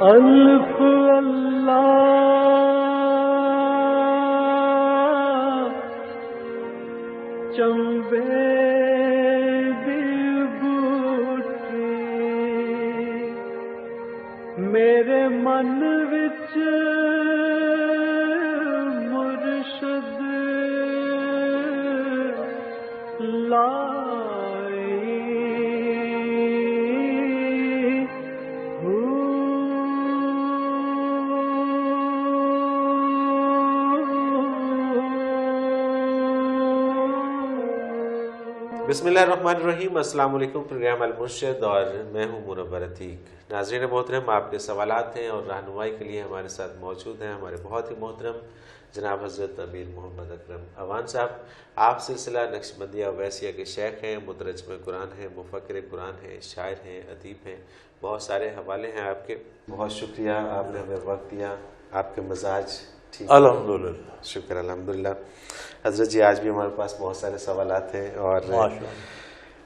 الف اللہ چمبے دی بوٹی میرے من وچ مرشد بسم اللہ الرحمن الرحیم۔ السلام علیکم۔ پروگرام المرشد اور میں ہوں منور عتیق۔ ناظرین محترم، آپ کے سوالات ہیں اور رہنمائی کے لیے ہمارے ساتھ موجود ہیں ہمارے بہت ہی محترم جناب حضرت امیر محمد اکرم اوان صاحب۔ آپ سلسلہ نقشبندیہ اویسیہ کے شیخ ہیں، مترجم قرآن ہیں، مفکر قرآن ہیں، شاعر ہیں، ادیب ہیں، بہت سارے حوالے ہیں آپ کے۔ بہت شکریہ، آپ نے ہمیں وقت دیا۔ آپ کے مزاج ٹھیک؟ الحمدللہ، شکر الحمدللہ۔ حضرت جی آج بھی ہمارے پاس بہت سارے سوالات ہیں، اور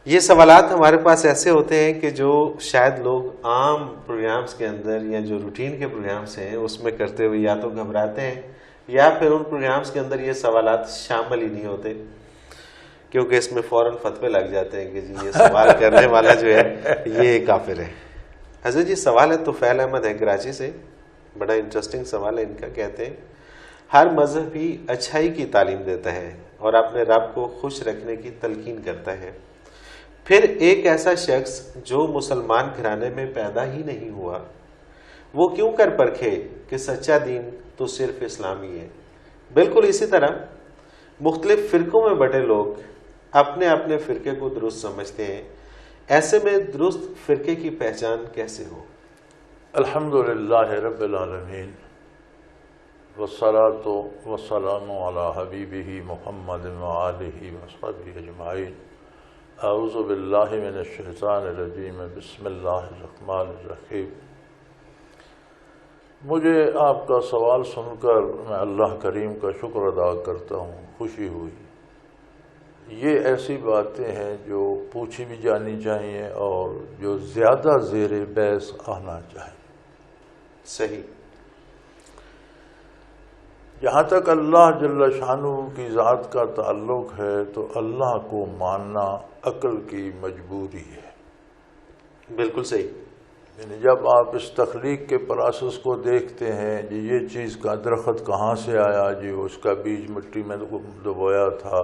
یہ سوالات ہمارے پاس ایسے ہوتے ہیں کہ جو شاید لوگ عام پروگرامز کے اندر یا جو روٹین کے پروگرامز ہیں اس میں کرتے ہوئے یا تو گھبراتے ہیں یا پھر ان پروگرامز کے اندر یہ سوالات شامل ہی نہیں ہوتے، کیونکہ اس میں فوراً فتوے لگ جاتے ہیں کہ جی یہ سوال کرنے والا جو ہے یہ کافر ہے۔ حضرت جی سوال ہے طفیل احمد ہے کراچی سے، بڑا انٹرسٹنگ سوال ہے ان کا۔ کہتے ہیں ہر مذہب ہی اچھائی کی تعلیم دیتا ہے اور اپنے رب کو خوش رکھنے کی تلقین کرتا ہے، پھر ایک ایسا شخص جو مسلمان گھرانے میں پیدا ہی نہیں ہوا وہ کیوں کر پرکھے کہ سچا دین تو صرف اسلامی ہے؟ بالکل اسی طرح مختلف فرقوں میں بٹے لوگ اپنے اپنے فرقے کو درست سمجھتے ہیں، ایسے میں درست فرقے کی پہچان کیسے ہو؟ الحمدللہ رب العالمین، والصلاة والسلام علی حبیبہ محمد وآلہ وصحبہ اجمعین۔ اعوذ باللہ من الشیطان الرجیم، بسم اللہ الرحمن الرحیم۔ مجھے آپ کا سوال سن کر میں اللہ کریم کا شکر ادا کرتا ہوں، خوشی ہوئی۔ یہ ایسی باتیں ہیں جو پوچھی بھی جانی چاہیے اور جو زیادہ زیر بحث آنا چاہیے۔ صحیح۔ جہاں تک اللہ جل شانہ کی ذات کا تعلق ہے تو اللہ کو ماننا عقل کی مجبوری ہے۔ بالکل صحیح۔ یعنی جب آپ اس تخلیق کے پروسیس کو دیکھتے ہیں، جی یہ چیز کا درخت کہاں سے آیا، جی اس کا بیج مٹی میں دبویا تھا،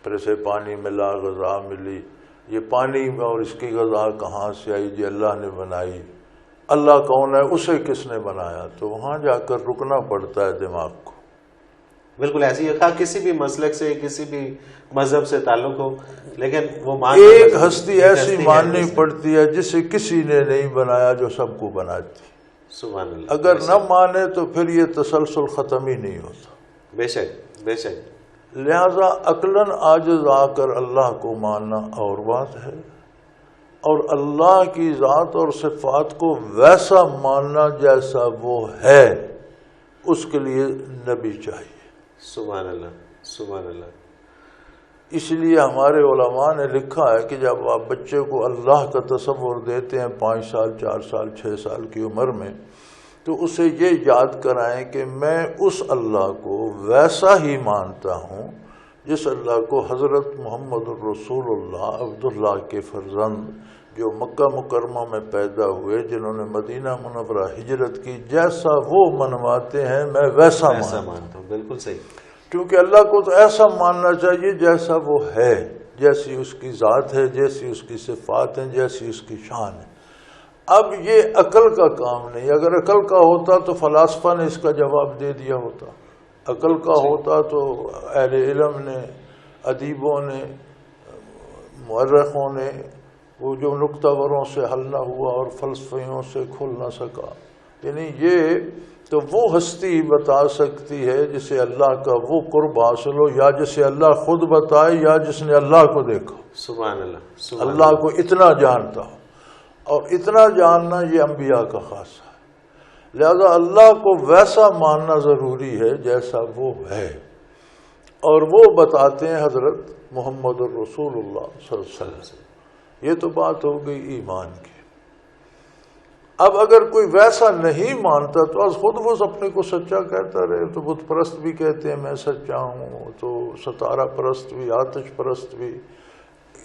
پھر اسے پانی ملا، غذا ملی، یہ پانی اور اس کی غذا کہاں سے آئی؟ جی اللہ نے بنائی۔ اللہ کون ہے؟ اسے کس نے بنایا؟ تو وہاں جا کر رکنا پڑتا ہے دماغ کو۔ بالکل ایسی ہے، کسی بھی مسلک سے کسی بھی مذہب سے تعلق ہو، لیکن وہ ایک ہستی ایسی ماننی پڑتی ہے جسے کسی نے نہیں بنایا، جو سب کو بناتی۔ سبحان اللہ۔ اگر نہ مانے تو پھر یہ تسلسل ختم ہی نہیں ہوتا۔ بے شک بے شک۔ لہذا عقلاً عاجز آ کر اللہ کو ماننا اور بات ہے، اور اللہ کی ذات اور صفات کو ویسا ماننا جیسا وہ ہے، اس کے لیے نبی چاہیے۔ سبحان اللہ سبحان اللہ۔ اس لیے ہمارے علماء نے لکھا ہے کہ جب آپ بچے کو اللہ کا تصور دیتے ہیں 5 سال 4 سال 6 سال کی عمر میں، تو اسے یہ یاد کرائیں کہ میں اس اللہ کو ویسا ہی مانتا ہوں جس اللہ کو حضرت محمد الرسول اللہ عبداللہ کے فرزند جو مکہ مکرمہ میں پیدا ہوئے، جنہوں نے مدینہ منورہ ہجرت کی، جیسا وہ منواتے ہیں میں ویسا مانتا ہوں۔ بالکل صحیح۔ کیونکہ اللہ کو تو ایسا ماننا چاہیے جیسا وہ ہے، جیسی اس کی ذات ہے، جیسی اس کی صفات ہیں، جیسی اس کی شان ہے۔ اب یہ عقل کا کام نہیں۔ اگر عقل کا ہوتا تو فلاسفہ نے اس کا جواب دے دیا ہوتا، عقل کا ہوتا تو اہل علم نے، ادیبوں نے، مورخوں نے، وہ جو نکتہ وروں سے حل نہ ہوا اور فلسفیوں سے کھل نہ سکا، یعنی یہ تو وہ ہستی بتا سکتی ہے جسے اللہ کا وہ قرب حاصل ہو، یا جسے اللہ خود بتائے، یا جس نے اللہ کو دیکھا، سبحان اللہ، اللہ کو اتنا جانتا ہو۔ اور اتنا جاننا یہ انبیاء کا خاصہ ہے۔ لہذا اللہ کو ویسا ماننا ضروری ہے جیسا وہ ہے، اور وہ بتاتے ہیں حضرت محمد الرسول اللہ صلی اللہ علیہ وسلم۔ یہ تو بات ہو گئی ایمان کی۔ اب اگر کوئی ویسا نہیں مانتا تو از خود وہ اپنے کو سچا کہتا رہے. تو بت پرست بھی کہتے ہیں میں سچا ہوں، تو ستارہ پرست بھی، آتش پرست بھی،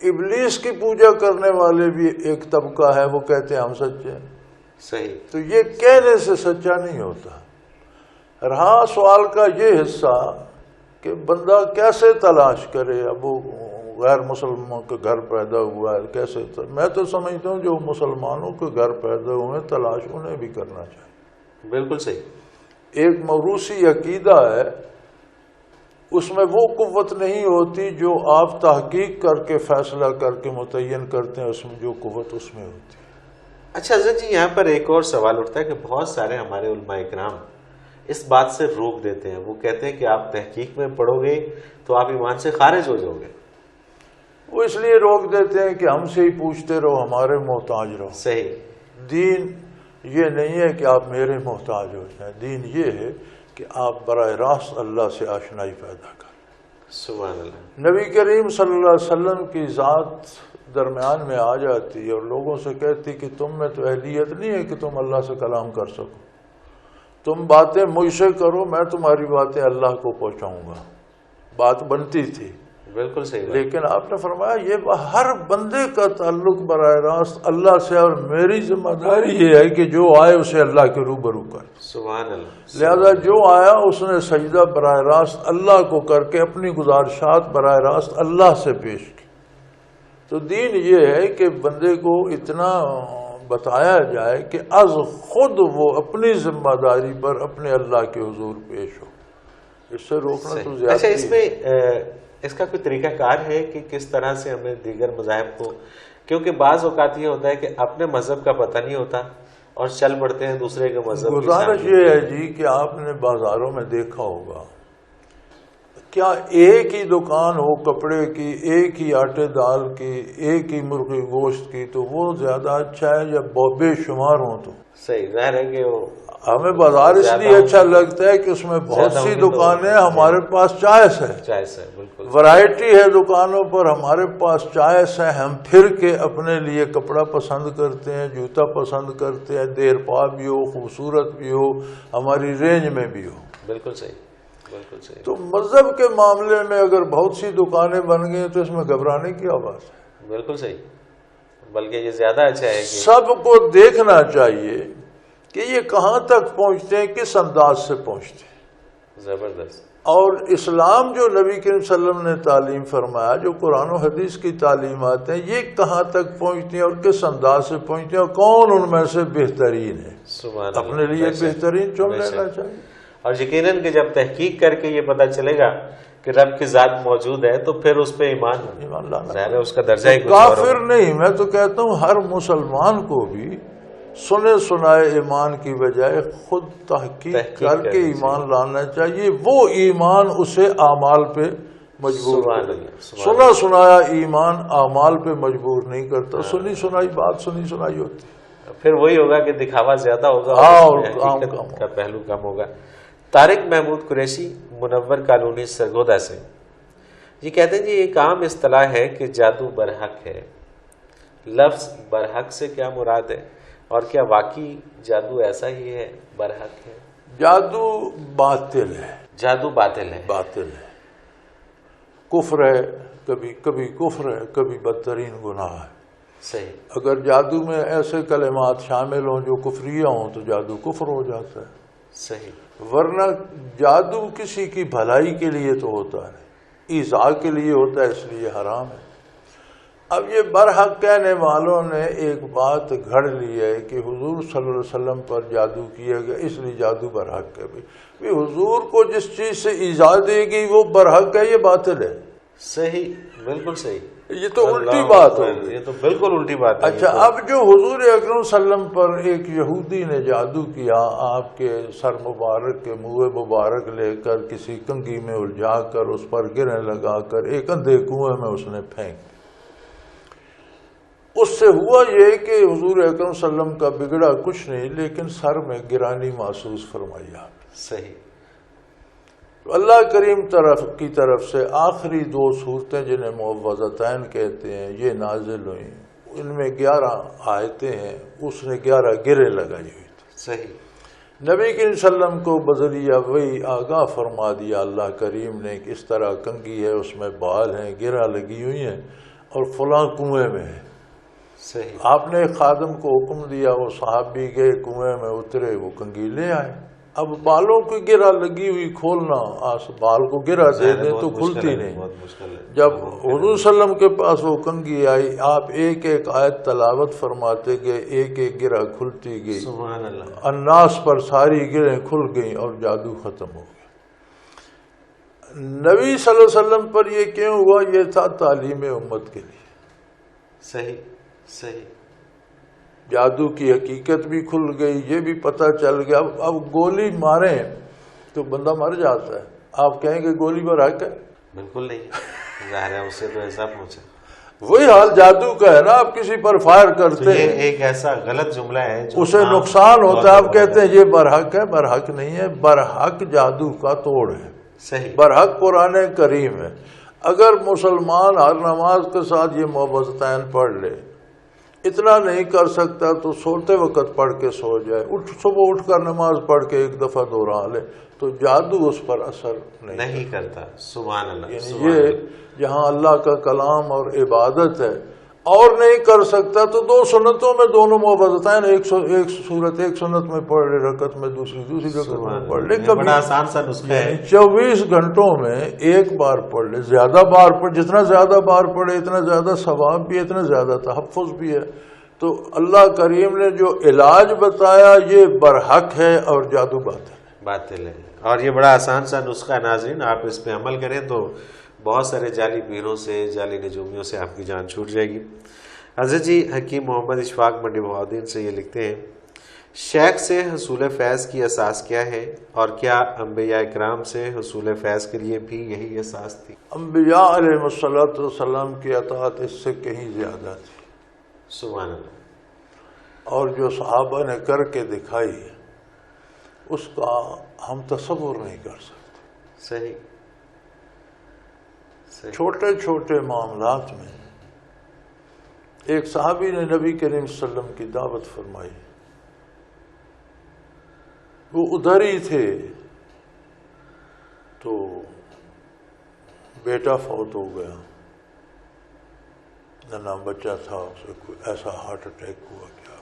ابلیس کی پوجا کرنے والے بھی ایک طبقہ ہے، وہ کہتے ہیں ہم سچے ہیں. صحیح. تو یہ کہنے سے سچا نہیں ہوتا. رہا سوال کا یہ حصہ کہ بندہ کیسے تلاش کرے. اب وہ غیر مسلمانوں کے گھر پیدا ہوا ہے، کیسے میں تو سمجھتا ہوں جو مسلمانوں کے گھر پیدا ہوئے ہیں تلاش انہیں بھی کرنا چاہیے. بالکل صحیح. ایک موروثی عقیدہ ہے، اس میں وہ قوت نہیں ہوتی جو آپ تحقیق کر کے فیصلہ کر کے متعین کرتے ہیں، اس میں جو قوت اس میں ہوتی ہے. اچھا حضرت جی، یہاں پر ایک اور سوال اٹھتا ہے کہ بہت سارے ہمارے علماء اکرام اس بات سے روک دیتے ہیں. وہ کہتے ہیں کہ آپ تحقیق میں پڑھو گے تو آپ ایمان سے خارج ہو جاؤ گے. وہ اس لیے روک دیتے ہیں کہ ہم سے ہی پوچھتے رہو، ہمارے محتاج رہو. صحیح. دین یہ نہیں ہے کہ آپ میرے محتاج ہو جائیں. دین یہ ہے کہ آپ براہ راست اللہ سے آشنائی پیدا کریں. سبحان اللہ. نبی کریم صلی اللہ علیہ وسلم کی ذات درمیان میں آ جاتی اور لوگوں سے کہتی کہ تم میں تو اہلیت نہیں ہے کہ تم اللہ سے کلام کر سکو. تم باتیں مجھ سے کرو، میں تمہاری باتیں اللہ کو پہنچاؤں گا. بات بنتی تھی. بالکل صحیح. لیکن آپ نے فرمایا یہ ہر بندے کا تعلق براہ راست اللہ سے، اور میری ذمہ داری یہ ہے کہ جو آئے اسے اللہ کے روبرو کر. سبحان اللہ. لہذا جو آیا اس نے سجدہ براہ راست اللہ کو کر کے اپنی گزارشات براہ راست اللہ سے پیش کی. تو دین یہ ہے کہ بندے کو اتنا بتایا جائے کہ از خود وہ اپنی ذمہ داری پر اپنے اللہ کے حضور پیش ہو. اس سے روکنا تو زیادہ. اچھا، اس میں اس کا کوئی طریقہ کار ہے کہ کس طرح سے ہمیں دیگر مذاہب کو، کیونکہ بعض اوقات یہ ہوتا ہے کہ اپنے مذہب کا پتہ نہیں ہوتا اور چل پڑتے ہیں دوسرے کے مذہب. گزارش یہ ہے جی کہ آپ نے بازاروں میں دیکھا ہوگا، کیا ایک ہی دکان ہو کپڑے کی، ایک ہی آٹے دال کی، ایک ہی مرغی گوشت کی، تو وہ زیادہ اچھا ہے یا بے شمار ہوں تو؟ صحیح. ظاہر ہے کہ وہ ہمیں بازار اس لیے اچھا لگتا ہے کہ اس میں بہت سی دکانیں، ہمارے پاس چوائس ہے. چوائس ہے. بالکل. ورائٹی ہے دکانوں پر، ہمارے پاس چوائس ہے. ہم پھر کے اپنے لیے کپڑا پسند کرتے ہیں، جوتا پسند کرتے ہیں، دیر پا بھی ہو، خوبصورت بھی ہو، ہماری رینج میں بھی ہو. بالکل صحیح. بالکل صحیح. تو مذہب کے معاملے میں اگر بہت سی دکانیں بن گئی تو اس میں گھبرانے کی بات ہے. بالکل صحیح. بلکہ یہ زیادہ اچھا ہے کہ سب کو دیکھنا چاہیے کہ یہ کہاں تک پہنچتے ہیں، کس انداز سے پہنچتے ہیں. زبردست. اور اسلام جو نبی کریم صلی اللہ علیہ وسلم نے تعلیم فرمایا، جو قرآن و حدیث کی تعلیمات ہیں، یہ کہاں تک پہنچتی ہیں اور کس انداز سے پہنچتی ہیں، اور کون ان میں سے بہترین ہے. سبحان اپنے اللہ. لیے بہترین چن لینا چاہیے. اور یقیناً کہ جب تحقیق کر کے یہ پتہ چلے گا کہ رب کی ذات موجود ہے تو پھر اس پہ ایمان لانا. ظاہر ہے اس کا درجہ ہی کچھ اور کافر نہیں، میں تو کہتا ہوں ہر مسلمان کو بھی سنے سنائے ایمان کی بجائے خود تحقیق کر کے ایمان لانا چاہیے. وہ ایمان اسے اعمال پہ مجبور کرے. سنا سنایا ایمان اعمال پہ مجبور نہیں کرتا. سنی سنائی بات سنی سنائی ہوتی ہے، پھر وہی ہوگا کہ دکھاوا زیادہ ہوگا اور حقیقت کا پہلو کم ہوگا. طارق محمود قریشی منور کالونی سرگودا سے یہ کہتے ہیں جی ایک عام اصطلاح ہے کہ جادو برحق ہے. لفظ برحق سے کیا مراد ہے، اور کیا واقعی جادو ایسا ہی ہے، برحق ہے؟ جادو باطل ہے. جادو باطل ہے. باطل ہے، کفر ہے. کبھی کبھی کفر ہے، کبھی بدترین گناہ ہے. صحیح. اگر جادو میں ایسے کلمات شامل ہوں جو کفریہ ہوں تو جادو کفر ہو جاتا ہے. صحیح. ورنہ جادو کسی کی بھلائی کے لیے تو ہوتا ہے، ایذا کے لیے ہوتا ہے، اس لیے حرام ہے. اب یہ برحق کہنے والوں نے ایک بات گھڑ لی ہے کہ حضور صلی اللہ علیہ وسلم پر جادو کیا گیا اس لیے جادو برحق ہے. بھی حضور کو جس چیز سے ایذا دے گی وہ برحق ہے، یہ باطل ہے. صحیح. بالکل صحیح. یہ تو الٹی بات ہے. یہ تو بالکل الٹی بات ہے. اچھا، اب جو حضور اکرم صلی اللہ علیہ وسلم پر ایک یہودی نے جادو کیا، آپ کے سر مبارک کے منہ مبارک لے کر کسی کنگھی میں الجھا کر اس پر گریں لگا کر ایک اندھے کنویں میں اس نے پھینک، اس سے ہوا یہ کہ حضور اکرم صلی اللہ علیہ وسلم کا بگڑا کچھ نہیں، لیکن سر میں گرانی محسوس فرمائی آپ. صحیح. تو اللہ کریم کی طرف سے آخری 2 صورتیں جنہیں معوذتین کہتے ہیں یہ نازل ہوئیں. ان میں 11 آیتیں ہیں، اس نے 11 گرے لگائی ہوئی تھی. صحیح. نبی کریم صلی اللہ علیہ وسلم کو بذریعہ وہی آگاہ فرما دیا اللہ کریم نے کہ اس طرح کنگھی ہے، اس میں بال ہیں، گرہ لگی ہوئی ہیں اور فلاں کنویں میں ہے. صحیح. آپ نے ایک خادم کو حکم دیا، وہ صحابی گئے کنویں میں اترے، وہ کنگھی لے آئے. اب بالوں کی گرہ لگی ہوئی کھولنا، بال کو گرہ دے دیں تو کھلتی نہیں. بہت مشکل ہے. جب حضور صلی اللہ علیہ وسلم کے پاس وہ کنگھی آئی، آپ ایک ایک آیت تلاوت فرماتے گئے، ایک ایک گرہ کھلتی گئی. سبحان اللہ. الناس پر ساری گرہیں کھل گئیں اور جادو ختم ہو گیا. نبی صلی اللہ علیہ وسلم پر یہ کیوں ہوا؟ یہ تھا تعلیم امت کے لیے. صحیح صحیح. جادو کی حقیقت بھی کھل گئی، یہ بھی پتہ چل گیا. اب گولی ماریں تو بندہ مر جاتا ہے، آپ کہیں گے گولی پر حق ہے؟ بالکل نہیں. ظاہر ہے اس سے تو ایسا پہنچا. وہی حال جادو کا ہے نا، آپ کسی پر فائر کرتے یہ ہیں، ایک ایسا غلط جملہ ہے جو اسے نقصان ہوتا ہے. آپ کہتے ہیں یہ برحق ہے، برحق نہیں ہے. برحق جادو کا توڑ ہے. صحیح. برحق قرآن کریم ہے. اگر مسلمان ہر نماز کے ساتھ یہ معوذتین پڑھ لے، اتنا نہیں کر سکتا تو سوتے وقت پڑھ کے سو جائے، صبح اٹھ کر نماز پڑھ کے ایک دفعہ دوہرا لے تو جادو اس پر اثر نہیں کرتا. سبحان اللہ. یعنی یہ جہاں اللہ کا کلام اور عبادت ہے اور نہیں کر سکتا تو 2 سنتوں میں دونوں معوذتین، ایک سورت ایک سنت میں پڑھ لے، رکعت میں دوسری رکعت میں پڑھ لے. بڑا آسان سا نسخہ ہے. 24 گھنٹوں میں ایک بار پڑھ لے. زیادہ بار پڑھ، جتنا زیادہ بار پڑھے اتنا زیادہ ثواب بھی ہے، اتنا زیادہ تحفظ بھی ہے. تو اللہ کریم نے جو علاج بتایا یہ برحق ہے اور جادو باطل ہے. اور یہ بڑا آسان سا نسخہ ہے ناظرین، آپ اس پہ عمل کریں تو بہت سارے جعلی پیروں سے، جعلی نجومیوں سے آپ کی جان چھوٹ جائے گی. حضرت جی حکیم محمد اشفاق منڈی بہاؤالدین سے یہ لکھتے ہیں، شیخ سے حصول فیض کی اساس کیا ہے اور کیا انبیاء اکرام سے حصول فیض کے لیے بھی یہی اساس تھی؟ انبیاء علیہ السلام کی اطاعت اس سے کہیں زیادہ تھی. سبحان اللہ. اور جو صحابہ نے کر کے دکھائی اس کا ہم تصور نہیں کر سکتے. صحیح. چھوٹے چھوٹے معاملات میں ایک صحابی نے نبی کریم صلی اللہ علیہ وسلم کی دعوت فرمائی. وہ ادھر ہی تھے تو بیٹا فوت ہو گیا، ننا بچہ تھا، اسے کوئی ایسا ہارٹ اٹیک ہوا کیا.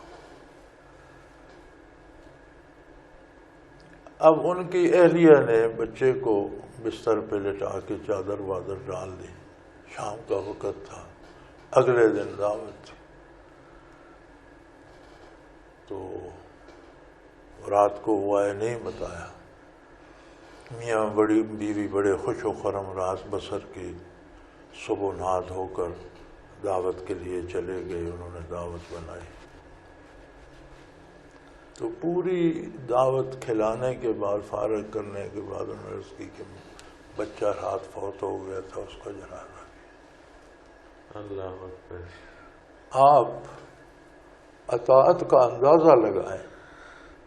اب ان کی اہلیہ نے بچے کو بستر پہ لٹا کے چادر وادر ڈال دی. شام کا وقت تھا، اگلے دن دعوت تھی. تو رات کو ہوا ہے نہیں بتایا. میاں بڑی بیوی بڑے خوش و خرم راز بسر کی، صبح نہا دھو کر دعوت کے لیے چلے گئے. انہوں نے دعوت بنائی تو پوری دعوت کھلانے کے بعد، فارغ کرنے کے بعد انہوں نے عرض کی کہ بچہ رات فوت ہو گیا تھا، اس کا جنازہ کیا. اللہ اکبر. آپ اطاعت کا اندازہ لگائیں.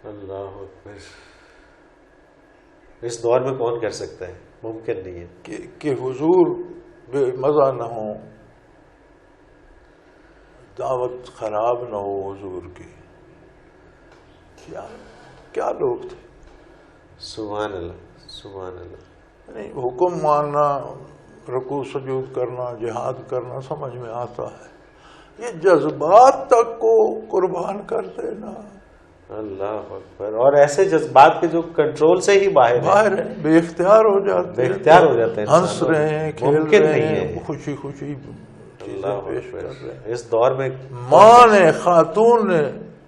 اللہ اکبر. اس دور میں کون کر سکتا ہے؟ ممکن نہیں ہے کہ حضور بے مزہ نہ ہو، دعوت خراب نہ ہو حضور کی. کیا لوگ تھے. سبحان اللہ. سبحان اللہ. نہیں، حکم ماننا، رکوع سجود کرنا، جہاد کرنا سمجھ میں آتا ہے. یہ جذبات تک کو قربان کر دینا. اللہ اکبر. اور ایسے جذبات کے جو کنٹرول سے ہی باہر ہیں، بے اختیار ہو جاتے ہیں، ہنس رہے ہیں، کھیل رہے ہیں، خوشی خوشی چیزیں پیش کر رہے ہیں. اس دور میں ماں نے، خاتون نے،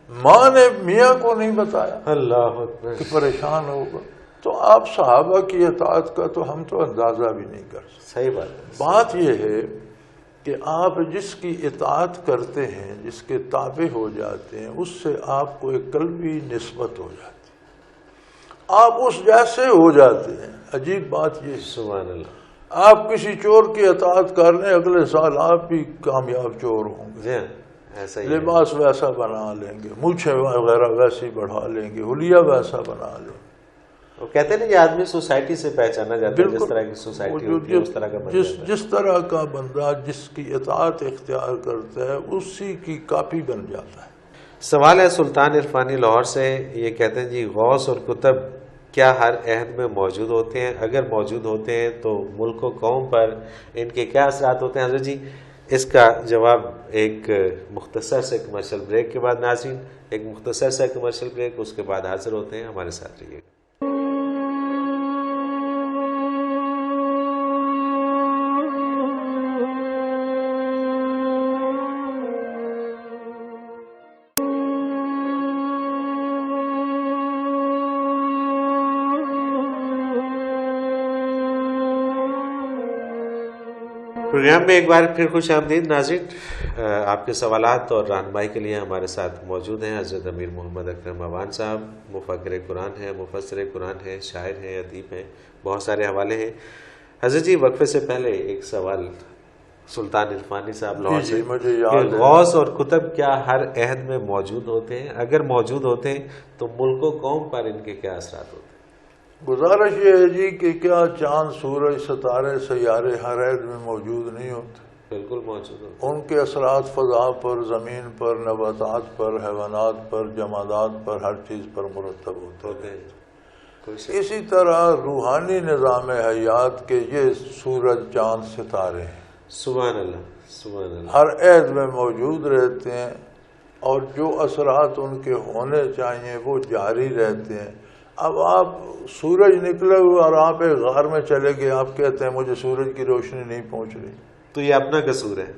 ماں نے میاں کو نہیں بتایا اللہ اکبر کہ پریشان ہوگا. تو آپ صحابہ کی اطاعت کا تو ہم تو اندازہ بھی نہیں کر سکتے. صحیح بات ہے. بات یہ ہے کہ آپ جس کی اطاعت کرتے ہیں، جس کے تابع ہو جاتے ہیں، اس سے آپ کو ایک قلبی نسبت ہو جاتی ہے، آپ اس جیسے ہو جاتے ہیں. عجیب بات یہ ہے. سبحان اللہ. آپ کسی چور کی اطاعت کر لیں، اگلے سال آپ بھی کامیاب چور ہوں گے. جی ایسا ہی لباس ویسا بنا لیں گے، مونچھیں وغیرہ ویسی بڑھا لیں گے، حلیہ ویسا بنا لیں گے. وہ کہتے ہیں نا کہ آدمی سوسائٹی سے پہچانا جاتا ہے، جس طرح کی سوسائٹی ہوتی ہے اس طرح کا بن جاتا ہے۔ جس طرح کا بندہ جس کی اطاعت اختیار کرتا ہے اسی کی کاپی بن جاتا ہے۔ سوال ہے سلطان عرفانی لاہور سے، یہ کہتے ہیں جی غوث اور کتب کیا ہر عہد میں موجود ہوتے ہیں؟ اگر موجود ہوتے ہیں تو ملک و قوم پر ان کے کیا اثرات ہوتے ہیں؟ حضرت جی اس کا جواب ایک مختصر سے کمرشل بریک کے بعد۔ ناظرین ایک مختصر سے کمرشل بریک، اس کے بعد حاضر ہوتے ہیں، ہمارے ساتھ رہیے گا۔ پروگرام میں ایک بار پھر خوش آمدید ناظرین۔ آپ کے سوالات اور رہنمائی کے لیے ہمارے ساتھ موجود ہیں حضرت امیر محمد اکرم عوان صاحب، مفکر قرآن ہیں، مفسر قرآن ہیں، شاعر ہیں، ادیب ہیں، بہت سارے حوالے ہیں۔ حضرت جی وقفے سے پہلے ایک سوال سلطان عرفانی صاحب لاہور سے، کہ غوث اور کتب کیا ہر عہد میں موجود ہوتے ہیں؟ اگر موجود ہوتے ہیں تو ملک و قوم پر ان کے کیا اثرات ہوتے ہیں؟ گزارش یہ ہے جی کہ کیا چاند، سورج، ستارے، سیارے ہر عہد میں موجود نہیں ہوتے؟ بالکل موجود ہوتے ان کے اثرات فضا پر، زمین پر، نباتات پر، حیوانات پر، جمادات پر، ہر چیز پر مرتب ہوتے ہیں۔ اسی طرح روحانی نظام حیات کے یہ سورج، چاند، ستارے ہیں، سبحان اللہ سبحان اللہ، ہر عہد میں موجود رہتے ہیں، اور جو اثرات ان کے ہونے چاہیے وہ جاری رہتے ہیں۔ اب آپ سورج نکلے ہوئے اور آپ ایک غار میں چلے گئے، آپ کہتے ہیں مجھے سورج کی روشنی نہیں پہنچ رہی، تو یہ اپنا قصور ہے،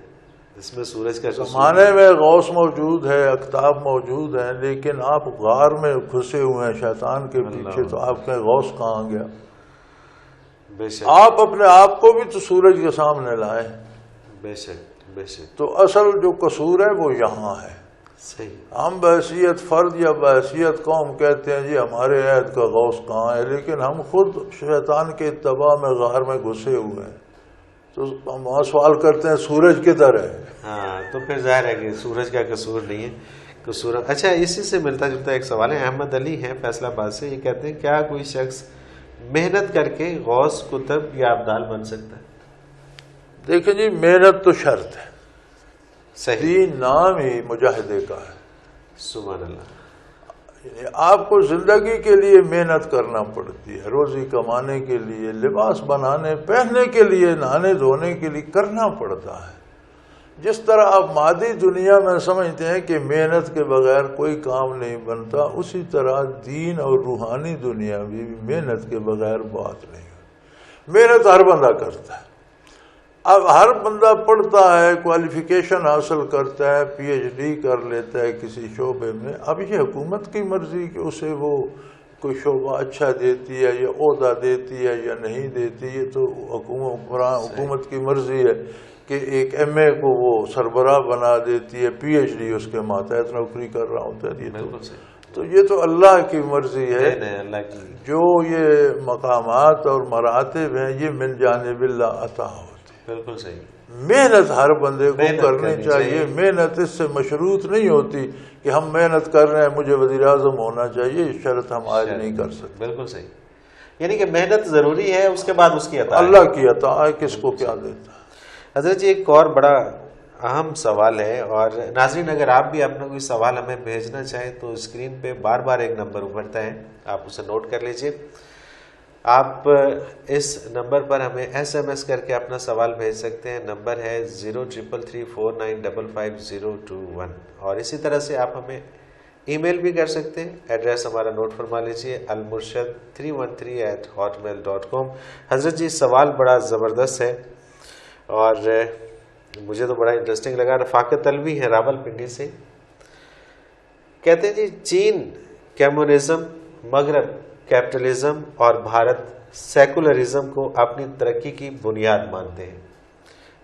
اس میں سورج کا قصور زمانے میں غوث موجود ہے، اقطاب موجود ہیں، لیکن آپ غار میں گھسے ہوئے ہیں شیطان کے پیچھے، تو آپ کے غوث کہاں گیا؟ بے شک آپ اپنے آپ کو بھی تو سورج کے سامنے لائیں۔ بے شک بے شک، تو اصل جو قصور ہے وہ یہاں ہے۔ صحیح، ہم بحیثیت فرد یا بحیثیت قوم کہتے ہیں جی ہمارے عہد کا غوث کہاں ہے، لیکن ہم خود شیطان کے اتباع میں غار میں گھسے ہوئے ہیں۔ تو ہم وہاں سوال کرتے ہیں سورج کدھر ہے؟ ہاں تو پھر ظاہر ہے کہ سورج کا قصور نہیں ہے، قصور۔ اچھا اسی سے ملتا جلتا ایک سوال ہے، احمد علی ہیں فیصل آباد سے، یہ کہتے ہیں کیا کوئی شخص محنت کر کے غوث، کتب یا ابدال بن سکتا ہے؟ دیکھیں جی محنت تو شرط ہے، صحیح، دین نام ہی مجاہدے کا ہے۔ سبحان اللہ، یعنی آپ کو زندگی کے لیے محنت کرنا پڑتی ہے، روزی کمانے کے لیے، لباس بنانے، پہننے کے لیے، نہانے دھونے کے لیے کرنا پڑتا ہے۔ جس طرح آپ مادی دنیا میں سمجھتے ہیں کہ محنت کے بغیر کوئی کام نہیں بنتا، اسی طرح دین اور روحانی دنیا بھی محنت کے بغیر بات نہیں ہے۔ محنت ہر بندہ کرتا ہے۔ اب ہر بندہ پڑھتا ہے، کوالیفیکیشن حاصل کرتا ہے، پی ایچ ڈی کر لیتا ہے کسی شعبے میں۔ اب یہ حکومت کی مرضی کہ اسے وہ کوئی شعبہ اچھا دیتی ہے یا عہدہ دیتی ہے یا نہیں دیتی، یہ تو حکومت کی مرضی ہے کہ ایک ایم اے کو وہ سربراہ بنا دیتی ہے، پی ایچ ڈی اس کے ماتحت نوکری کر رہا ہوتا ہے۔ تو یہ تو اللہ کی مرضی ہے، اللہ کی جو یہ مقامات اور مراتب ہیں یہ من جانب اللہ عطا ہوتے ہیں۔ بالکل صحیح، محنت ہر بندے کو کرنی چاہیے۔ محنت اس سے مشروط نہیں ہوتی کہ ہم محنت کر رہے ہیں مجھے وزیر اعظم ہونا چاہیے، یہ شرط ہم آج نہیں کر سکتے۔ بالکل صحیح، یعنی کہ محنت ضروری ہے، اس کے بعد اس کی عطا ہے۔ اللہ کی عطا ہے، کس کو کیا دیتا ہے۔ حضرت جی ایک اور بڑا اہم سوال ہے، اور ناظرین اگر آپ بھی اپنا کوئی سوال ہمیں بھیجنا چاہیں تو اسکرین پہ بار بار ایک نمبر ابھرتا ہے، آپ اسے نوٹ کر لیجئے۔ آپ اس نمبر پر ہمیں ایس ایم ایس کر کے اپنا سوال بھیج سکتے ہیں، نمبر ہے 0333495521، اور اسی طرح سے آپ ہمیں ای میل بھی کر سکتے ہیں۔ ایڈریس ہمارا نوٹ فرما لیجئے، almurshid313@hotmail.com۔ حضرت جی سوال بڑا زبردست ہے اور مجھے تو بڑا انٹرسٹنگ لگا۔ رفاقت الوی ہے راول پنڈی سے، کہتے ہیں جی چین کمیونزم، مغرب کیپٹلزم اور بھارت سیکولرزم کو اپنی ترقی کی بنیاد مانتے ہیں،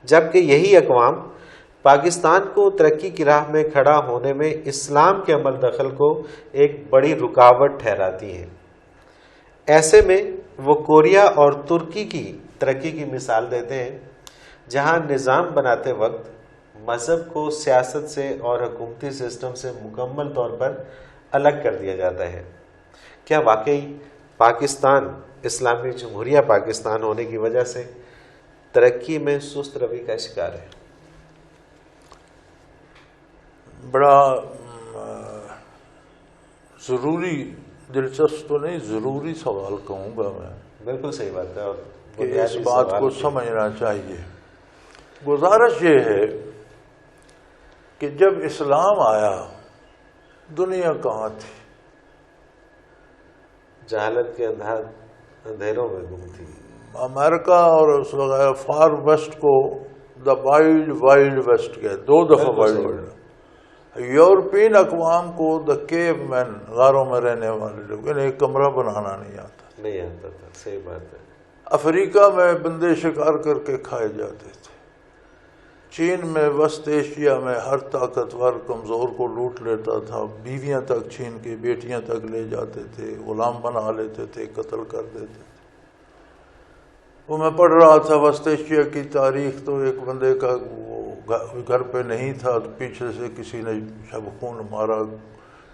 جبکہ یہی اقوام پاکستان کو ترقی کی راہ میں کھڑا ہونے میں اسلام کے عمل دخل کو ایک بڑی رکاوٹ ٹھہراتی ہیں۔ ایسے میں وہ کوریا اور ترکی کی ترقی کی مثال دیتے ہیں، جہاں نظام بناتے وقت مذہب کو سیاست سے اور حکومتی سسٹم سے مکمل طور پر الگ کر دیا جاتا ہے۔ کیا واقعی پاکستان اسلامی جمہوریہ پاکستان ہونے کی وجہ سے ترقی میں سست روی کا شکار ہے؟ بڑا ضروری، دلچسپ تو نہیں، ضروری سوال کہوں گا میں، بالکل صحیح بات ہے، اور کہ اس بات کو سمجھنا چاہیے۔ گزارش یہ ہے کہ جب اسلام آیا دنیا کہاں تھی؟ جہالت کے اندھیروں میں گم تھی۔ امریکہ اور اس وغیرہ فار ویسٹ کو دا وائلڈ ویسٹ کہتے، 2 دفعہ وائلڈ۔ یورپین اقوام کو دا کیو مین، غاروں میں رہنے والے لوگ، انہیں ایک کمرہ بنانا نہیں آتا تھا، صحیح بات ہے۔ افریقہ میں بندے شکار کر کے کھائے جاتے تھے، چین میں، وسط ایشیا میں ہر طاقتور کمزور کو لوٹ لیتا تھا، بیویاں تک چھین کے، بیٹیاں تک لے جاتے تھے، غلام بنا لیتے تھے، قتل کر دیتے تھے۔ وہ میں پڑھ رہا تھا وسط ایشیا کی تاریخ، تو ایک بندے کا گھر پہ نہیں تھا، پیچھے سے کسی نے شب خون مارا،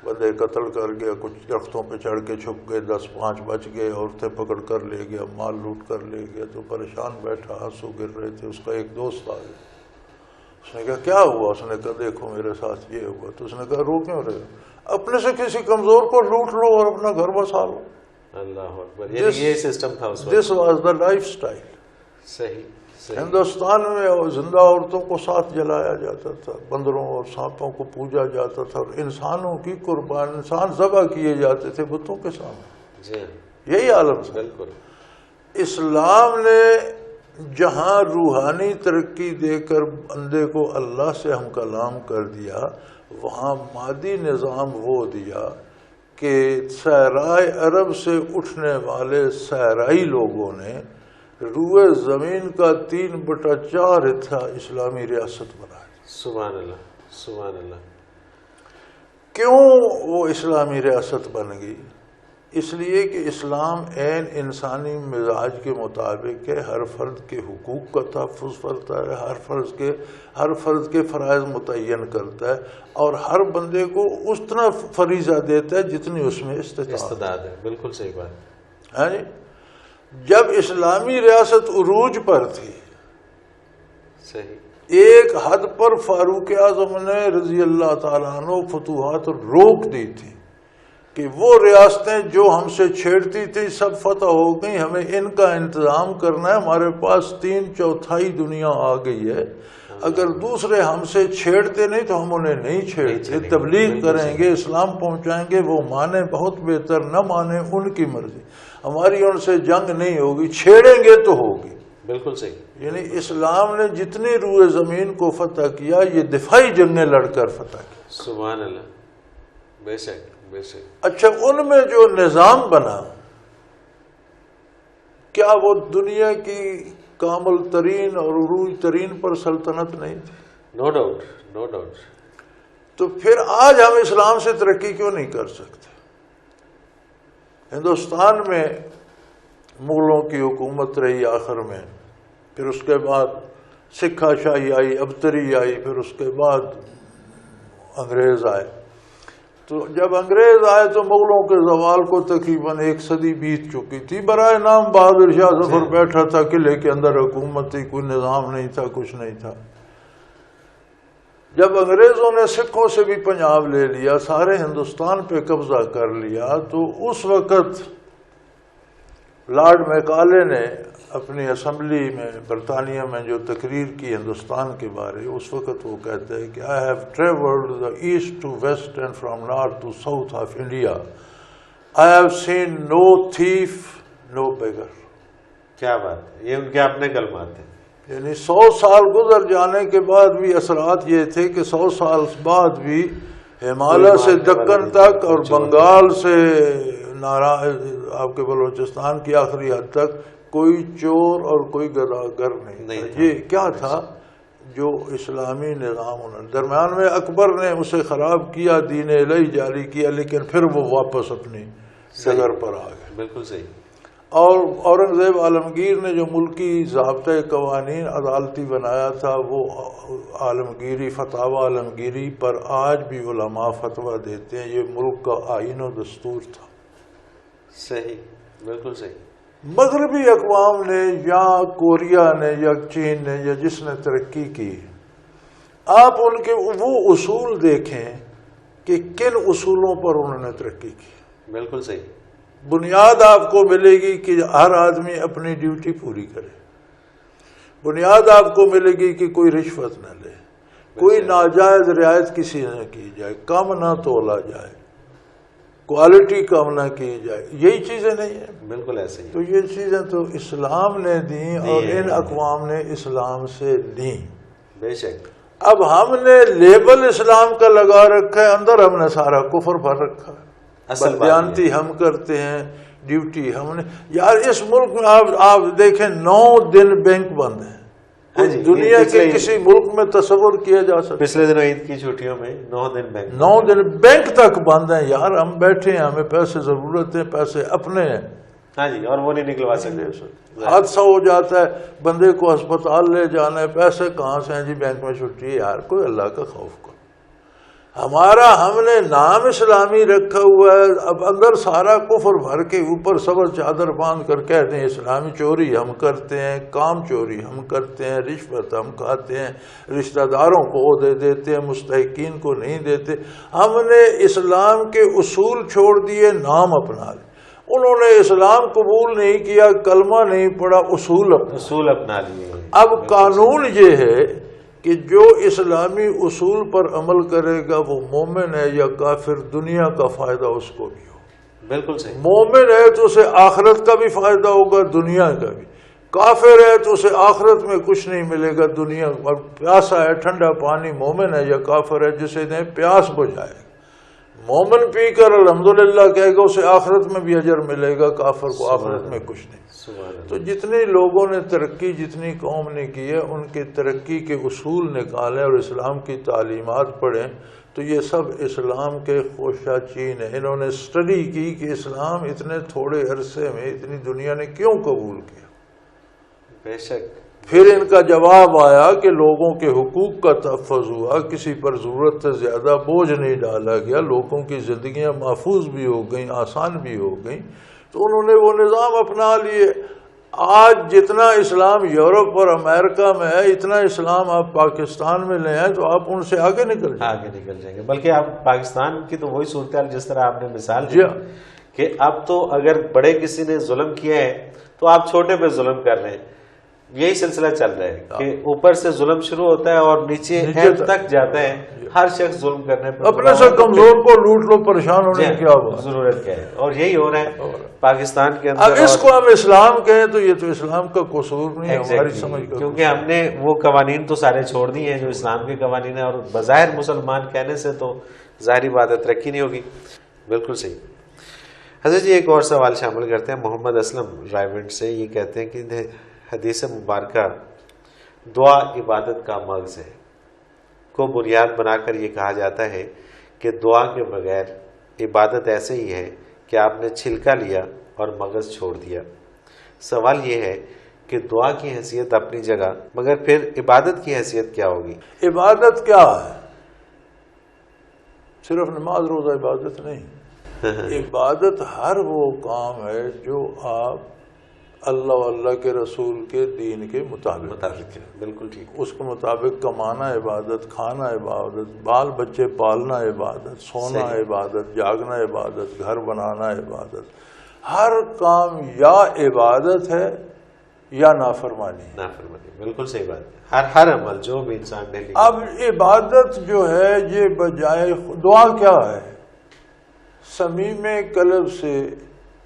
بندے قتل کر گیا، کچھ درختوں پہ چڑھ کے چھپ گئے، 10-5 بچ گئے، عورتیں پکڑ کر لے گیا، مال لوٹ کر لے گیا، تو پریشان بیٹھا، آنسو گر رہے تھے۔ اس کا ایک دوست آ گیا، اس نے کہا کیا ہوا؟ اس نے کہا دیکھو میرے ساتھ یہ ہوا۔ تو اس نے کہا رو کیوں رہے؟ اپنے سے کسی کمزور کو لوٹ لو اور اپنا گھر بسا لو۔ اللہ اکبر، یہ سسٹم تھا اس وقت۔ This was the life style. صحیح۔ ہندوستان میں زندہ عورتوں کو ساتھ جلایا جاتا تھا، بندروں اور سانپوں کو پوجا جاتا تھا، اور انسانوں کی قربان، انسان ذبح کیے جاتے تھے بتوں کے سامنے۔ جی یہی عالم تھا۔ بالکل۔ اسلام نے جہاں روحانی ترقی دے کر بندے کو اللہ سے ہم کلام کر دیا، وہاں مادی نظام وہ دیا کہ صحرائے عرب سے اٹھنے والے صحرائی لوگوں نے روئے زمین کا 3/4 حصہ اسلامی ریاست بنایا۔ سبحان اللہ، سبحان اللہ۔ کیوں وہ اسلامی ریاست بن گئی؟ اس لیے کہ اسلام عین انسانی مزاج کے مطابق ہے، ہر فرد کے حقوق کا تحفظ کرتا ہے، ہر فرد کے فرائض متعین کرتا ہے، اور ہر بندے کو اتنا فریضہ دیتا ہے جتنی اس میں استطاعت ہے۔ بالکل صحیح بات ہے۔ جب اسلامی ریاست عروج پر تھی، صحیح، ایک حد پر فاروق اعظم نے رضی اللہ تعالیٰ عنہ فتوحات روک دی تھی کہ وہ ریاستیں جو ہم سے چھیڑتی تھی سب فتح ہو گئی، ہمیں ان کا انتظام کرنا ہے، ہمارے پاس 3/4 دنیا آ گئی ہے، اگر دوسرے ہم سے چھیڑتے نہیں تو ہم انہیں نہیں چھیڑتے، تبلیغ کریں گے، اسلام پہنچائیں گے، وہ مانے بہت بہتر، نہ مانے ان کی مرضی، ہماری ان سے جنگ نہیں ہوگی، چھیڑیں گے تو ہوگی۔ بالکل صحیح۔ یعنی اسلام نے جتنی روئے زمین کو فتح کیا، یہ دفاعی جنگیں لڑ کر فتح کی۔ سبحان اللہ، بے شک بے شک۔ اچھا، ان میں جو نظام بنا، کیا وہ دنیا کی کامل ترین اور عروج ترین پر سلطنت نہیں تھی؟ No doubt, no doubt. تو پھر آج ہم اسلام سے ترقی کیوں نہیں کر سکتے؟ ہندوستان میں مغلوں کی حکومت رہی آخر میں، پھر اس کے بعد سکھا شاہی آئی، ابتری آئی، پھر اس کے بعد انگریز آئے۔ تو جب انگریز آئے تو مغلوں کے زوال کو تقریباً 1 صدی بیت چکی تھی، برائے نام بہادر شاہ ظفر بیٹھا تھا، قلعے کے اندر حکومت تھی، کوئی نظام نہیں تھا، کچھ نہیں تھا۔ جب انگریزوں نے سکھوں سے بھی پنجاب لے لیا، سارے ہندوستان پہ قبضہ کر لیا، تو اس وقت لارڈ میکالے نے اپنی اسمبلی میں برطانیہ میں جو تقریر کی ہندوستان کے بارے، اس وقت وہ کہتے ہیں کہ I have traveled the east to west and from north to south of India. I have seen no thief, no beggar. کیا بات ہے، یہ ان کے اپنے کلمات ہیں۔ یعنی 100 سال گزر جانے کے بعد بھی اثرات یہ تھے کہ 100 سال بعد بھی ہمالیہ سے دکن تک اور بنگال سے آپ کے بلوچستان کی آخری حد تک کوئی چور اور کوئی گداگر نہیں تھا۔ یہ کیا تھا؟ جو اسلامی نظام انہوں درمیان میں اکبر نے اسے خراب کیا، دین الہی جاری کیا، لیکن پھر وہ واپس اپنی ڈگر پر آ گئے۔ بالکل صحیح۔ اور اورنگزیب عالمگیر نے جو ملکی ضابطۂ قوانین عدالتی بنایا تھا، وہ عالمگیری فتاوی عالمگیری پر آج بھی علماء فتویٰ دیتے ہیں، یہ ملک کا آئین و دستور تھا۔ صحیح، بالکل صحیح. مغربی اقوام نے یا کوریا نے یا چین نے یا جس نے ترقی کی، آپ ان کے وہ اصول دیکھیں کہ کن اصولوں پر انہوں نے ترقی کی. بالکل صحیح. بنیاد آپ کو ملے گی کہ ہر آدمی اپنی ڈیوٹی پوری کرے. بنیاد آپ کو ملے گی کہ کوئی رشوت نہ لے، کوئی ناجائز رعایت کسی نہ کی جائے، کم نہ تولا جائے، کوالٹی کم نہ کی جائے. یہی چیزیں نہیں ہیں. بالکل ایسے ہی. تو یہ چیزیں تو اسلام نے دیں اور ان اقوام نے اسلام سے لیں. بے شک. اب ہم نے لیبل اسلام کا لگا رکھا ہے، اندر ہم نے سارا کفر بھر رکھا ہے. بدیانتی ہم کرتے ہیں، ڈیوٹی ہم نے. یار اس ملک میں آپ دیکھیں 9 دن بینک بند ہیں. دنیا کے کسی ملک میں تصور کیا جا سکتا؟ پچھلے دنوں عید کی چھٹیوں میں 9 دن بینک 9 دن بینک تک بند ہیں. یار ہم بیٹھے ہیں، ہمیں پیسے ضرورت ہے، پیسے اپنے ہیں. ہاں جی، اور وہ نہیں نکلوا سکتے. حادثہ ہو جاتا ہے، بندے کو ہسپتال لے جانا ہے، پیسے کہاں سے ہیں جی؟ بینک میں چھٹی ہے. یار کوئی اللہ کا خوف کرو. ہم نے نام اسلامی رکھا ہوا ہے، اب اندر سارا کفر بھر کے اوپر صبر چادر باندھ کر کہتے ہیں اسلامی. چوری ہم کرتے ہیں، کام چوری ہم کرتے ہیں، رشوت ہم کھاتے ہیں، رشتہ داروں کو عہدے دیتے ہیں، مستحقین کو نہیں دیتے. ہم نے اسلام کے اصول چھوڑ دیے، نام اپنا لے. انہوں نے اسلام قبول نہیں کیا، کلمہ نہیں پڑھا، اصول اپنا لیے. اب قانون یہ ہے کہ جو اسلامی اصول پر عمل کرے گا وہ مومن ہے یا کافر، دنیا کا فائدہ اس کو بھی ہو. بالکل صحیح. مومن ہے تو اسے آخرت کا بھی فائدہ ہوگا، دنیا کا بھی. کافر ہے تو اسے آخرت میں کچھ نہیں ملے گا، دنیا. اور پیاسا ہے، ٹھنڈا پانی مومن ہے یا کافر ہے، جسے دیں پیاس بجھائے گا. مومن پی کر الحمدللہ کہے گا، اسے آخرت میں بھی اجر ملے گا، کافر کو آخرت میں کچھ نہیں. تو جتنے لوگوں نے ترقی، جتنی قوم نے کی ہے، ان کے ترقی کے اصول نکالیں اور اسلام کی تعلیمات پڑھیں تو یہ سب اسلام کے خوشہ چین ہیں. انہوں نے اسٹڈی کی کہ اسلام اتنے تھوڑے عرصے میں اتنی دنیا نے کیوں قبول کیا. بے شک. پھر ان کا جواب آیا کہ لوگوں کے حقوق کا تحفظ ہوا، کسی پر ضرورت سے زیادہ بوجھ نہیں ڈالا گیا، لوگوں کی زندگیاں محفوظ بھی ہو گئیں، آسان بھی ہو گئیں. تو انہوں نے وہ نظام اپنا لیے. آج جتنا اسلام یورپ اور امریکہ میں ہے، اتنا اسلام آپ پاکستان میں لے آئیں تو آپ ان سے آگے نکل جائیں گے. بلکہ آپ پاکستان کی تو وہی صورتحال جس طرح آپ نے مثال دی کہ اب تو اگر بڑے کسی نے ظلم کیا ہے تو آپ چھوٹے پہ ظلم کر رہے ہیں. یہی سلسلہ چل رہا ہے کہ اوپر سے ظلم شروع ہوتا ہے اور نیچے تک جاتا ہے. ہر شخص ظلم کرنے پر اپنے سے کمزور کو لوٹ لو، پریشان ہونے کی کیا ضرورت کیا ہے. اور یہی ہو رہا ہے پاکستان کے اندر. اب اس کو ہم اسلام کہیں تو یہ تو اسلام کا قصور نہیں ہے، ہماری سمجھ کا. کیونکہ ہم نے وہ قوانین تو سارے چھوڑ دیے ہیں جو اسلام کے قوانین ہیں، اور بظاہر مسلمان کہنے سے تو ظاہری بات ہے ترقی نہیں ہوگی. بالکل صحیح. حضرت جی ایک اور سوال شامل کرتے ہیں محمد اسلم رائیونڈ سے. یہ کہتے ہیں کہ حدیث مبارکہ دعا عبادت کا مغز ہے کو بنیاد بنا کر یہ کہا جاتا ہے کہ دعا کے بغیر عبادت ایسے ہی ہے کہ آپ نے چھلکا لیا اور مغز چھوڑ دیا. سوال یہ ہے کہ دعا کی حیثیت اپنی جگہ، مگر پھر عبادت کی حیثیت کیا ہوگی؟ عبادت کیا ہے؟ صرف نماز روزہ عبادت نہیں. عبادت ہر وہ کام ہے جو آپ اللہ و اللہ کے رسول کے دین کے مطابق. بالکل ٹھیک. اس کے مطابق کمانا عبادت، کھانا عبادت، بال بچے پالنا عبادت، سونا عبادت، جاگنا عبادت، گھر بنانا عبادت. ہر کام یا عبادت ہے یا نافرمانی. بالکل صحیح بات ہے. ہر عمل جو بھی انسان نے لیا. اب عبادت جو ہے یہ بجائے دعا کیا ہے؟ صمیم قلب سے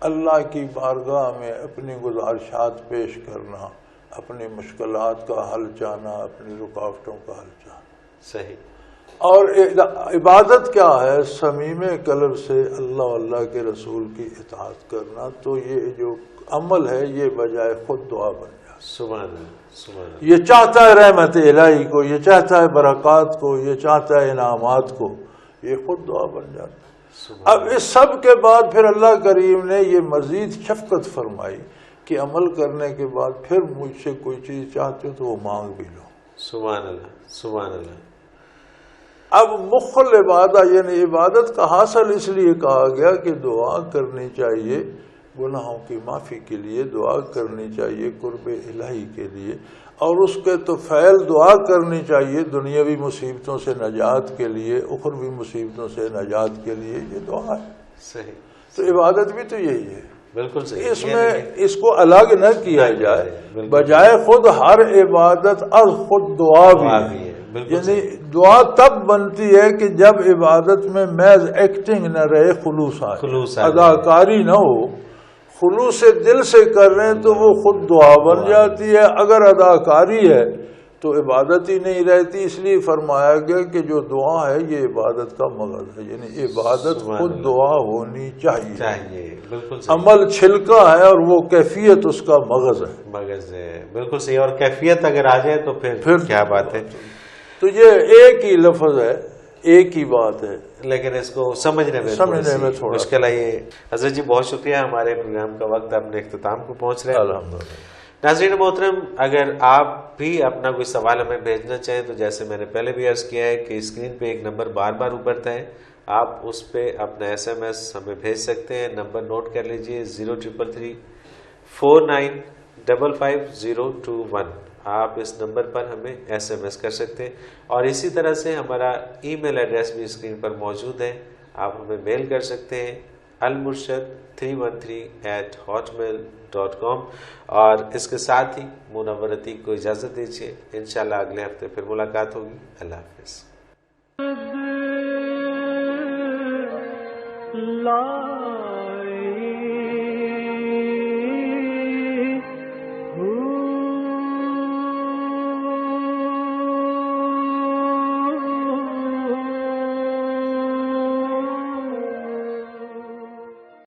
اللہ کی بارگاہ میں اپنی گزارشات پیش کرنا، اپنی مشکلات کا حل چاہنا، اپنی رکاوٹوں کا حل چاہنا. صحیح. اور عبادت کیا ہے؟ صمیم قلب سے اللہ اللہ کے رسول کی اطاعت کرنا. تو یہ جو عمل ہے یہ بجائے خود دعا بن جائے. سبحان اللہ. سبحان اللہ. یہ چاہتا ہے رحمت الہی کو، یہ چاہتا ہے برکات کو، یہ چاہتا ہے انعامات کو، یہ خود دعا بن جاتا. اب اس سب کے بعد پھر اللہ کریم نے یہ مزید شفقت فرمائی کہ عمل کرنے کے بعد پھر مجھ سے کوئی چیز چاہتے ہو تو وہ مانگ بھی لو. سبحان اللہ. سبحان اللہ. اب مخل عبادت یعنی عبادت کا حاصل اس لیے کہا گیا کہ دعا کرنی چاہیے گناہوں کی معافی کے لیے دعا کرنی چاہیے، قرب الہی کے لیے، اور اس کے تو فعل دعا کرنی چاہیے دنیاوی مصیبتوں سے نجات کے لیے، اخروی مصیبتوں سے نجات کے لیے، یہ دعا ہے۔ صحیح۔ تو عبادت بھی تو یہی ہے، بالکل صحیح۔ اس میں اس کو الگ نہ کیا جائے، بجائے خود ہر عبادت اور خود دعا بھی ہے۔ یعنی دعا تب بنتی ہے کہ جب عبادت میں محض ایکٹنگ نہ رہے، خلوص آئے، اداکاری نہ ہو، خلوص دل سے کر رہے ہیں تو وہ خود دعا بن جاتی ہے۔ اگر اداکاری ہے تو عبادت ہی نہیں رہتی، اس لیے فرمایا گیا کہ جو دعا ہے یہ عبادت کا مغز ہے، یعنی عبادت خود دعا ہونی چاہیے۔ بالکل صحیح۔ عمل چھلکا ہے اور وہ کیفیت اس کا مغز ہے۔ مغز ہے، بالکل صحیح۔ اور کیفیت اگر آ جائے تو پھر کیا بات ہے۔ تو یہ ایک ہی لفظ ہے، ایک ہی بات ہے، لیکن اس کو سمجھنے میں تھوڑا مشکل ہے۔ یہ حضرت جی بہت شکریہ، ہمارے پروگرام کا وقت اپنے اختتام کو پہنچ رہے ہیں۔ الحمدللہ۔ ناظرین محترم، اگر آپ بھی اپنا کوئی سوال ہمیں بھیجنا چاہیں تو جیسے میں نے پہلے بھی عرض کیا ہے کہ اسکرین پہ ایک نمبر بار بار ابھرتا ہے، آپ اس پہ اپنا SMS ہمیں بھیج سکتے ہیں۔ نمبر نوٹ کر لیجئے 0333 49555021۔ آپ اس نمبر پر ہمیں SMS کر سکتے ہیں، اور اسی طرح سے ہمارا ای میل ایڈریس بھی اسکرین پر موجود ہے، آپ ہمیں میل کر سکتے ہیں almurshid313@hotmail.com۔ اور اس کے ساتھ ہی منور عتیق کو اجازت دیجیے، انشاءاللہ اگلے ہفتے پھر ملاقات ہوگی۔ اللہ حافظ۔